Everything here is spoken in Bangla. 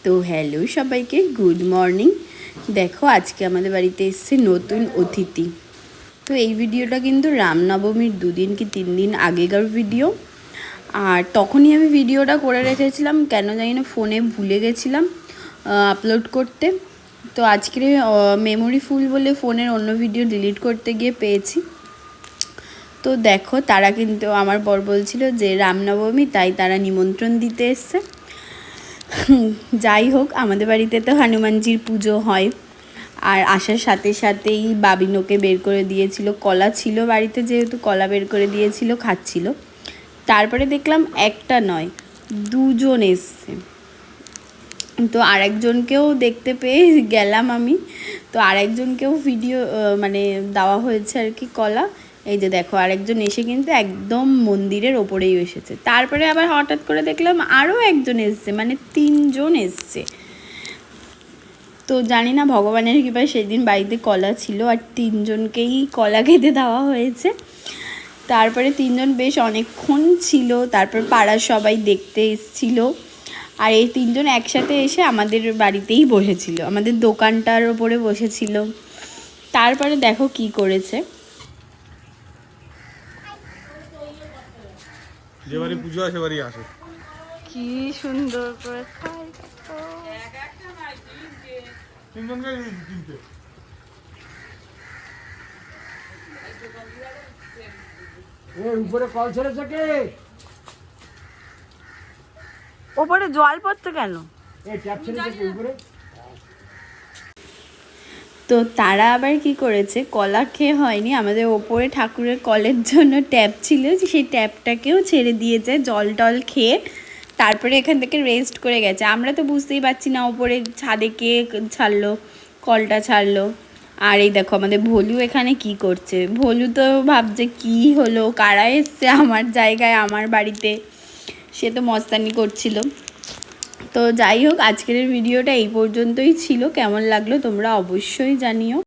তো হ্যালো সবাইকে, গুড মর্নিং। দেখো আজকে আমাদের বাড়িতে এসছে নতুন অতিথি। তো এই ভিডিওটা কিন্তু রামনবমীর 2 দিন কি 3 দিন আগেকার ভিডিও। আর তখনই আমি ভিডিওটা করে রেখেছিলাম, কেন জানি না ফোনে ভুলে গেছিলাম আপলোড করতে। তো আজকের মেমোরি ফুল বলে ফোনের অন্য ভিডিও ডিলিট করতে গিয়ে পেয়েছি। তো দেখো তারা কিন্তু আমার বর বলছিল যে রামনবমী, তাই তারা নিমন্ত্রণ দিতে এসছে। যাই হোক, আমাদের বাড়িতে তো হনুমানজির পুজো হয়। আর আসার সাথে সাথেই বাবিনোকে বের করে দিয়েছিল, কলা ছিল বাড়িতে, যেহেতু কলা বের করে দিয়েছিল, খাচ্ছিল। তারপরে দেখলাম একটা নয়, 2জন এসছে। তো আরেকজনকেও দেখতে পেয়ে গেলাম আমি। তো আরেকজনকেও ভিডিও মানে দেওয়া হয়েছে আর কি, কলা। এই যে দেখো আরেকজন এসে কিন্তু একদম মন্দিরের ওপরেই এসেছে। তারপরে আবার হঠাৎ করে দেখলাম আরও একজন এসছে, মানে 3জন এসছে। তো জানি না ভগবানের কৃপায় সেদিন বাড়িতে কলা ছিল আর 3জনকেই কলা খেতে দেওয়া হয়েছে। তারপরে 3জন বেশ অনেকক্ষণ ছিল। তারপর পাড়ার সবাই দেখতে এসেছিল। আর এই 3জন একসাথে এসে আমাদের বাড়িতেই বসেছিল, আমাদের দোকানটার ওপরে বসেছিল। তারপরে দেখো কি করেছে। যেবারই পুজো হয় সেবারই আসে। কি সুন্দর করে উপরে কল ছেড়েছে কে? ওপরে জল পড়ছে কেন? তো তারা আবার কি করেছে, কলা খেয়ে হয়নি, আমাদের ওপরে ঠাকুরের কলের জন্য ট্যাপ ছিল, সেই ট্যাপটাকেও ছেড়ে দিয়েছে জল টল খেয়ে। তারপরে এখান থেকে রেস্ট করে গেছে। আমরা তো বুঝতেই পারছি না ওপরে ছাদে কে ছাড়লো, কলটা ছাড়লো। আর এই দেখো আমাদের ভোলু এখানে কি করছে। ভোলু তো ভাবছে কি হলো, কারা এসছে আমার জায়গায়, আমার বাড়িতে। সে তো মস্তানি করছিল। তো যাই হোক, আজকের ভিডিওটা এই পর্যন্তই ছিল। কেমন লাগলো তোমরা অবশ্যই জানিও।